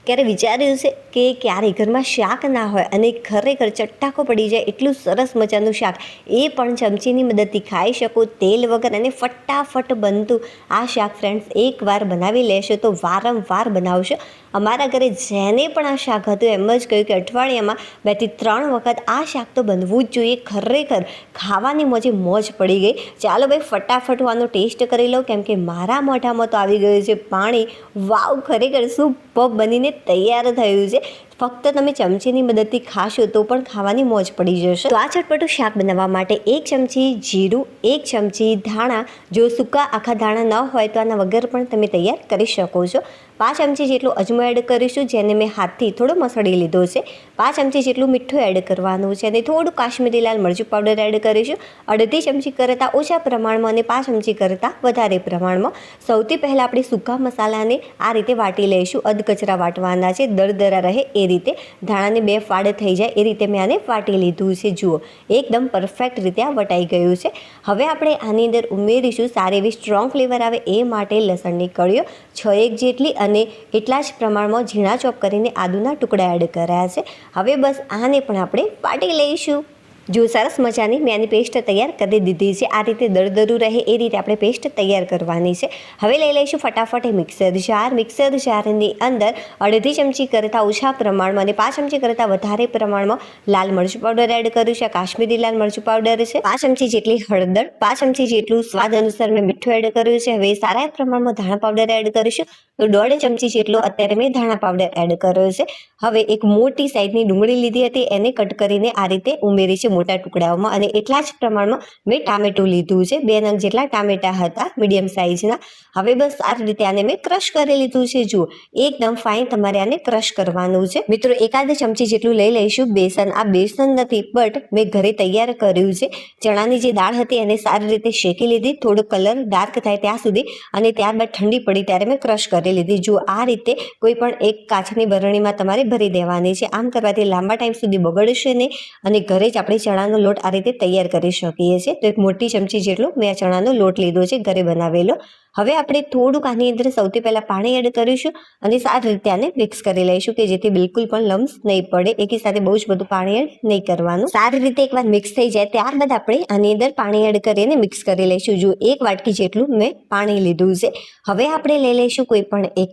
ક્યારે વિચાર્યું છે કે ક્યારે ઘરમાં શાક ના હોય અને ખરેખર ચટ્ટાકો પડી જાય એટલું સરસ મજાનું શાક એ પણ ચમચીની મદદથી ખાઈ શકો તેલ વગર અને ફટાફટ બનતું આ શાક ફ્રેન્ડ્સ એકવાર બનાવી લેશો તો વારંવાર બનાવશો। અમારા ઘરે જેને પણ આ શાક હતું એમ જ કહ્યું કે અઠવાડિયામાં 2 થી 3 વખત આ શાક તો બનવું જ જોઈએ। ખરેખર ખાવાની મોજ પડી ગઈ। ચાલો ભાઈ ફટાફટ હું આનો ટેસ્ટ કરી લઉં કેમ કે મારા મોઢામાં તો આવી ગયું છે પાણી। વાવ, ખરેખર સુપર બનીને તૈયાર થયું છે। ફક્ત તમે ચમચીની મદદથી ખાશો તો પણ ખાવાની મોજ પડી જશે। તો આ ચટપટું શાક બનાવવા માટે 1 ચમચી જીરું, 1 ચમચી ધાણા, જો સૂકા આખા ધાણા ન હોય તો આના વગર પણ તમે તૈયાર કરી શકો છો। 5 ચમચી જેટલું અજમો એડ કરીશું જેને મેં હાથથી થોડો મસળી લીધો છે। 5 ચમચી જેટલું મીઠું એડ કરવાનું છે અને થોડું કાશ્મીરી લાલ મરચું પાવડર એડ કરીશું। 1/2 ચમચી કરતાં ઓછા પ્રમાણમાં અને 5 ચમચી કરતાં વધારે પ્રમાણમાં। સૌથી પહેલાં આપણે સૂકા મસાલાને આ રીતે વાટી લઈશું। અધકચરા વાટવાના છે, દરદરા રહે એ રીતે, ધાણાને 2 ફાડ થઈ જાય એ રીતે મેં આને વાટી લીધું છે। જુઓ એકદમ પરફેક્ટ રીતે આ વટાઈ ગયું છે। હવે આપણે આની અંદર ઉમેરીશું સારી એવી સ્ટ્રોંગ ફ્લેવર આવે એ માટે લસણની કળીઓ 6 જેટલી અને એટલા જ પ્રમાણમાં ઝીણા ચોપ કરીને આદુના ટુકડા એડ કર્યા છે। હવે બસ આને પણ આપણે વાટી લઈશું। જો સરસ મજાની મેં આની પેસ્ટ તૈયાર કરી દીધી છે। આ રીતે દરદરું રહે એ રીતે આપણે પેસ્ટ તૈયાર કરવાની છે। હવે લઈ લઈશું ફટાફટ મિક્સર જાર। મિક્સર જારની અંદર 1/2 ચમચી કરતાં ઓછા પ્રમાણમાં અને 5 ચમચી કરતાં વધારે પ્રમાણમાં લાલ મરચું પાવડર એડ કર્યું છે। કાશ્મીરી લાલ મરચું પાવડર છે। 5 ચમચી જેટલી હળદર, 5 ચમચી જેટલું સ્વાદ અનુસાર મેં મીઠું એડ કર્યું છે। હવે સારા પ્રમાણમાં ધાણા પાવડર એડ કરીશું તો 1.5 ચમચી જેટલો અત્યારે મેં ધાણા પાવડર એડ કર્યો છે। હવે એક મોટી સાઈઝની ડુંગળી લીધી હતી એને કટ કરીને આ રીતે ઉમેરી છે મોટા ટુકડાઓમાં અને એટલા જ પ્રમાણમાં મેં ટામેટું લીધું છે। 2 નંગ જેટલા ટામેટા હતા મીડિયમ સાઇઝના। હવે બસ આ રીતે આને મેં ક્રશ કરી લીધું છે। જુઓ એકદમ ફાઇન તમારે આને ક્રશ કરવાનું છે। મિત્રો 1 ચમચી જેટલું લઈ લઈશું બેસન। આ બેસન નથી બટ મેં ઘરે તૈયાર કર્યું છે। ચણાની જે દાળ હતી એને સારી રીતે શેકી લીધી, થોડો કલર ડાર્ક થાય ત્યાં સુધી અને ત્યારબાદ ઠંડી પડી ત્યારે મેં ક્રશ કરી લીધી। જુઓ આ રીતે કોઈ પણ એક કાચની બરણીમાં તમારે ભરી દેવાની છે। આમ કરવાથી લાંબા ટાઈમ સુધી બગડશે નહીં અને ઘરે જ આપણે ચણાનો લોટ આ રીતે તૈયાર કરી શકીએ છીએ। તો એક મોટી ચમચી જેટલો મેં આ ચણાનો લોટ લીધો છે ઘરે બનાવેલો। હવે આપણે થોડુંક આની અંદર સૌથી પહેલાં પાણી એડ કરીશું અને સારી રીતે આને મિક્સ કરી લઈશું કે જેથી બિલકુલ પણ લમ્સ નહીં પડે। એકી સાથે બહુ જ બધું પાણી એડ નહીં કરવાનું। સારી રીતે એકવાર મિક્સ થઈ જાય ત્યારબાદ આપણે આની અંદર પાણી એડ કરીને મિક્સ કરી લઈશું। જો 1 વાટકી જેટલું મેં પાણી લીધું છે। હવે આપણે લઈ લઈશું કોઈ પણ એક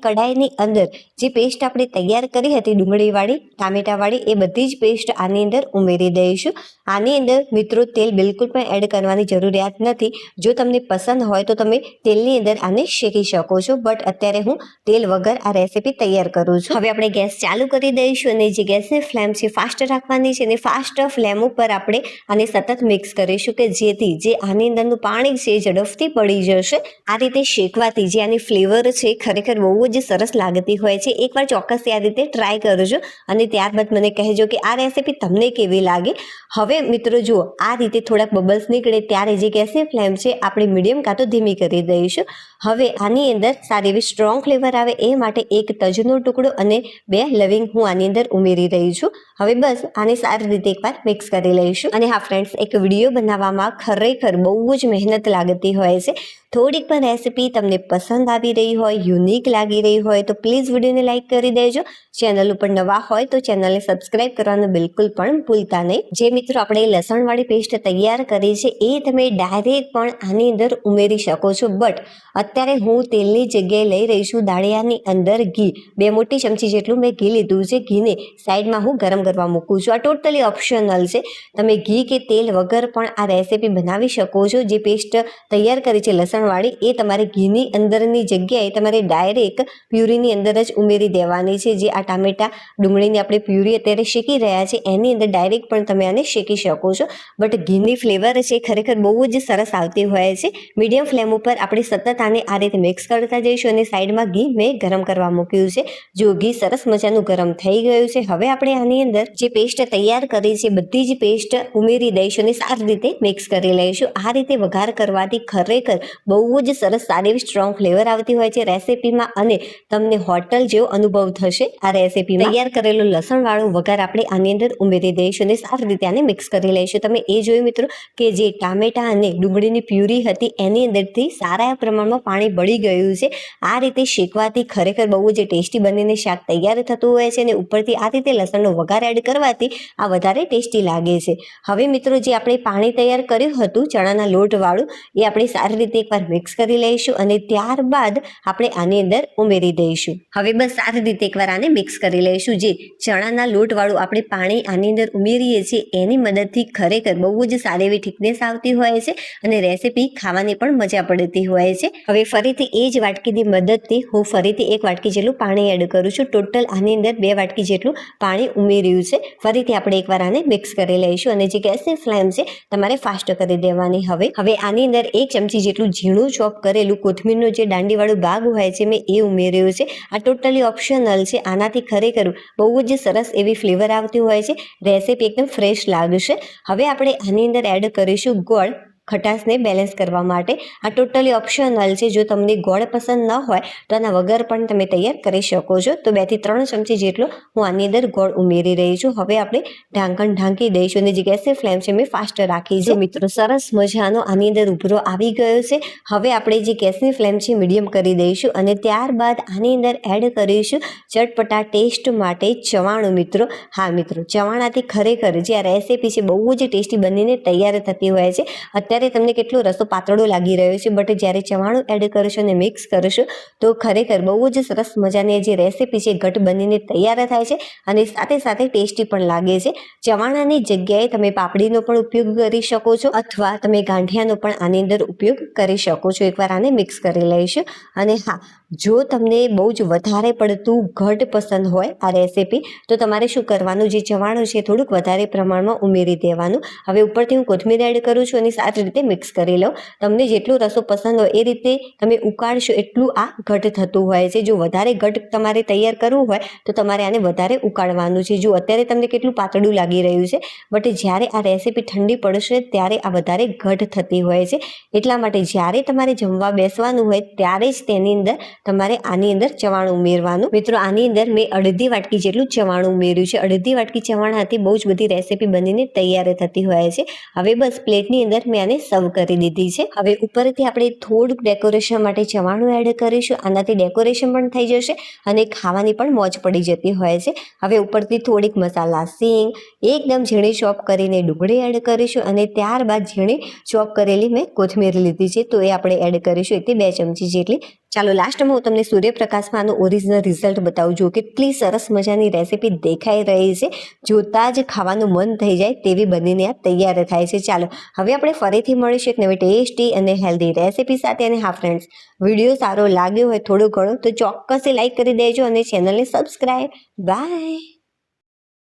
કડાઈની અંદર જે પેસ્ટ આપણે તૈયાર કરી હતી ડુંગળીવાળી, ટામેટાવાળી, એ બધી જ પેસ્ટ આની અંદર ઉમેરી દઈશું। આની અંદર મિત્રો તેલ બિલકુલ પણ એડ કરવાની જરૂરિયાત નથી। જો તમને પસંદ હોય તો તમે તેલની અંદર આને શેકી શકો છો બટ અત્યારે હું તેલ વગર આ રેસીપી તૈયાર કરું છું। હવે આપણે ગેસ ચાલુ કરી દઈશું અને જે ગેસની ફ્લેમ છે ફાસ્ટ રાખવાની છે અને ફાસ્ટ ફ્લેમ ઉપર આપણે આને સતત મિક્સ કરીશું કે જેથી જે આની અંદરનું પાણી છે ઝડપથી પડી જશે। આ રીતે શેકવાથી જે આની ફ્લેવર છે ખરેખર બહુ જ સરસ લાગતી હોય છે। એકવાર ચોક્કસ આ રીતે ટ્રાય કરજો અને ત્યારબાદ મને કહેજો કે આ રેસીપી તમને કેવી લાગી। હવે મિત્રો જુઓ આ રીતે થોડાક બબલ્સ નીકળે ત્યારે જે ગેસની ફ્લેમ છે આપણે મીડિયમ કાં તો ધીમી કરી દઈશું। હવે આની અંદર સારી એવી સ્ટ્રોંગ ફ્લેવર આવે એ માટે 1 તજનો ટુકડો અને 2 લવિંગ હું આની અંદર ઉમેરી રહી છું। હવે બસ આને સારી રીતે એકવાર મિક્સ કરી લઈશું। અને હા ફ્રેન્ડ્સ, એક વિડીયો બનાવવામાં ખરેખર બહુ જ મહેનત લાગતી હોય છે। થોડીક પણ રેસીપી તમને પસંદ આવી રહી હોય, યુનિક લાગી રહી હોય તો પ્લીઝ વિડીયોને લાઇક કરી દેજો। ચેનલ ઉપર નવા હોય તો ચેનલને સબસ્ક્રાઇબ કરવાનું બિલકુલ પણ ભૂલતા નહીં। જે મિત્રો આપણે લસણવાળી પેસ્ટ તૈયાર કરી છે એ તમે ડાયરેક્ટ પણ આની અંદર ઉમેરી શકો છો બટ અત્યારે હું તેલની જગ્યાએ લઈ રહી છું દાળિયાની અંદર ઘી। 2 મોટી ચમચી જેટલું મેં ઘી લીધું છે। ઘીને સાઈડમાં હું ગરમ કરવા મૂકું છું। આ ટોટલી ઓપ્શનલ છે, તમે ઘી કે તેલ વગર પણ આ રેસીપી બનાવી શકો છો। જે પેસ્ટ તૈયાર કરી છે લસણવાળી એ તમારે ઘીની અંદરની જગ્યાએ તમારે ડાયરેક્ટ પ્યુરીની અંદર જ ઉમેરી દેવાની છે। જે આ ટામેટા ડુંગળીની આપણે પ્યુરી અત્યારે શેકી રહ્યા છે એની અંદર ડાયરેક્ટ પણ તમે આને શેકી શકો છો બટ ઘીની ફ્લેવર છે ખરેખર બહુ જ સરસ આવતી હોય છે। મીડિયમ ફ્લેમ ઉપર આપણે સતત આને આ રીતે મિક્સ કરતા જઈશું અને સાઈડમાં ઘી મેં ગરમ કરવા મૂક્યું છે। જો ઘી સરસ મજાનું ગરમ થઈ ગયું છે હવે આપણે આની અંદર જે પેસ્ટ તૈયાર કરી છે બધી જ પેસ્ટ ઉમેરી દઈશું અને સારી રીતે મિક્સ કરી લઈશું। આ રીતે વઘાર કરવાથી ખરેખર બહુ જ સરસ સારી એવી સ્ટ્રોંગ ફ્લેવર આવતી હોય છે રેસીપીમાં અને તમને હોટલ જેવો અનુભવ થશે। આ રેસીપીમાં તૈયાર કરેલું લસણવાળું વઘાર આપણે આની અંદર ઉમેરી દઈશું અને સારી રીતે આને મિક્સ કરી લઈશું। તમે એ જોયું મિત્રો કે જે ટામેટા અને ડુંગળીની પ્યુરી હતી એની અંદરથી સારા પ્રમાણમાં તેમાં પાણી બળી ગયું છે. આ રીતે શેકવાથી ખરેખર બહુ જ ટેસ્ટી બનીને શાક તૈયાર થતું હોય છે અને ઉપરથી આ રીતે લસણનો વઘાર એડ કરવાથી આ વધારે ટેસ્ટી લાગે છે. હવે મિત્રો જે આપણે પાણી તૈયાર કર્યું હતું ચણાના લોટવાળું એ આપણે સારી રીતે એકવાર મિક્સ કરી લઈશું અને ત્યારબાદ આપણે આની અંદર ઉમેરી દઈશું. હવે બસ સારી રીતે એકવાર આને મિક્સ કરી લઈશું. જે ચણાના લોટવાળું આપણે પાણી આની અંદર ઉમેરીએ છીએ એની મદદથી ખરેખર બહુ જ સારી એવી થિકનેસ આવતી હોય છે અને રેસીપી ખાવાની પણ મજા પડતી હોય છે. હવે ફરીથી એ જ વાટકીની મદદથી હું ફરીથી 1 વાટકી જેટલું પાણી એડ કરું છું. ટોટલ આની અંદર 2 વાટકી જેટલું પાણી ઉમેર્યું છે. ફરીથી આપણે એકવાર આને મિક્સ કરી લઈશું અને જે ગેસની ફ્લેમ છે તમારે ફાસ્ટ કરી દેવાની. હવે આની અંદર 1 ચમચી જેટલું ઝીણું ચોપ કરેલું કોથમીરનો જે દાંડીવાળો ભાગ હોય છે મેં એ ઉમેર્યો છે. આ ટોટલી ઓપ્શનલ છે. આનાથી ખરેખર બહુ જ સરસ એવી ફ્લેવર આવતી હોય છે. રેસીપી એકદમ ફ્રેશ લાગશે. હવે આપણે આની અંદર એડ કરીશું ગોળ ખટાશને બેલેન્સ કરવા માટે. આ ટોટલી ઓપ્શનલ છે. જો તમને ગોળ પસંદ ન હોય તો આના વગર પણ તમે તૈયાર કરી શકો છો. તો 2 થી 3 ચમચી જેટલો હું આની અંદર ગોળ ઉમેરી રહી છું. હવે આપણે ઢાંકણ ઢાંકી દઈશું અને જે ગેસની ફ્લેમ છે મેં ફાસ્ટ રાખી છે. મિત્રો સરસ મજાનો આની અંદર ઉભરો આવી ગયો છે. હવે આપણે જે ગેસની ફ્લેમ છે મીડિયમ કરી દઈશું અને ત્યારબાદ આની અંદર એડ કરીશું ચટપટા ટેસ્ટ માટે ચવાણું. મિત્રો હા મિત્રો, ચવાણાથી ખરેખર જે આ રેસીપી છે બહુ જ ટેસ્ટી બનીને તૈયાર થતી હોય છે. અત્યારે તમને કેટલો રસો પાતળો લાગી રહ્યો છે, બટ જ્યારે ચવાણું એડ કરશો અને મિક્સ કરશો તો ખરેખર બહુ જ સરસ મજાની જે રેસીપી છે ઘટ બનીને તૈયાર થાય છે અને સાથે સાથે ટેસ્ટી પણ લાગે છે. ચવાણાની જગ્યાએ તમે પાપડીનો પણ ઉપયોગ કરી શકો છો અથવા તમે ગાંઠિયાનો પણ આની અંદર ઉપયોગ કરી શકો છો. એકવાર આને મિક્સ કરી લઈશું અને હા, જો તમને બહુ જ વધારે પડતું ઘટ પસંદ હોય આ રેસીપી તો તમારે શું કરવાનું, જે ચવાણું છે થોડુંક વધારે પ્રમાણમાં ઉમેરી દેવાનું. હવે ઉપરથી હું કોથમીર એડ કરું છું અને સારી રીતે મિક્સ કરી લઉં. તમને જેટલું રસો પસંદ હોય એ રીતે તમે ઉકાળશો એટલું આ ઘટ થતું હોય છે. જો વધારે ઘટ તમારે તૈયાર કરવું હોય તો તમારે આને વધારે ઉકાળવાનું છે. જો અત્યારે તમને કેટલું પાતળું લાગી રહ્યું છે, બટ જ્યારે આ રેસીપી ઠંડી પડશે ત્યારે આ વધારે ઘટ થતી હોય છે. એટલા માટે જ્યારે તમારે જમવા બેસવાનું હોય ત્યારે જ તેની અંદર તમારે આની અંદર ચવાણું ઉમેરવાનું. મિત્રો આની અંદર મેં અડધી વાટકી જેટલું ચવાણું ઉમેર્યું છે. અડધી વાટકી ચવાણાથી બહુ જ બધી રેસીપી બનીને તૈયાર થતી હોય છે. હવે બસ પ્લેટની અંદર મેં આને સર્વ કરી દીધી છે. હવે ઉપરથી આપણે થોડુંક ડેકોરેશન માટે ચવાણું એડ કરીશું. આનાથી ડેકોરેશન પણ થઈ જશે અને ખાવાની પણ મોજ પડી જતી હોય છે. હવે ઉપરથી થોડીક મસાલા સિંગ, એકદમ ઝીણી ચોપ કરીને ડુંગળી એડ કરીશું અને ત્યારબાદ ઝીણી ચોપ કરેલી મેં કોથમીર લીધી છે તો એ આપણે એડ કરીશું 1 થી 2 ચમચી જેટલી. ચાલો લાસ્ટમાં હું તમને સૂર્યપ્રકાશમાં આનું ઓરિજિનલ રિઝલ્ટ બતાવું છું. કેટલી સરસ મજાની રેસીપી દેખાઈ રહી છે. જોતાં જ ખાવાનું મન થઈ જાય તેવી બનીને આ તૈયાર થાય છે. ચાલો હવે આપણે ફરીથી મળીશું એક નવી ટેસ્ટી અને હેલ્ધી રેસીપી સાથે. અને હા ફ્રેન્ડ્સ, વિડીયો સારો લાગ્યો હોય થોડું ઘણું તો ચોક્કસથી લાઈક કરી દેજો અને ચેનલને સબસ્ક્રાઈબ. બાય.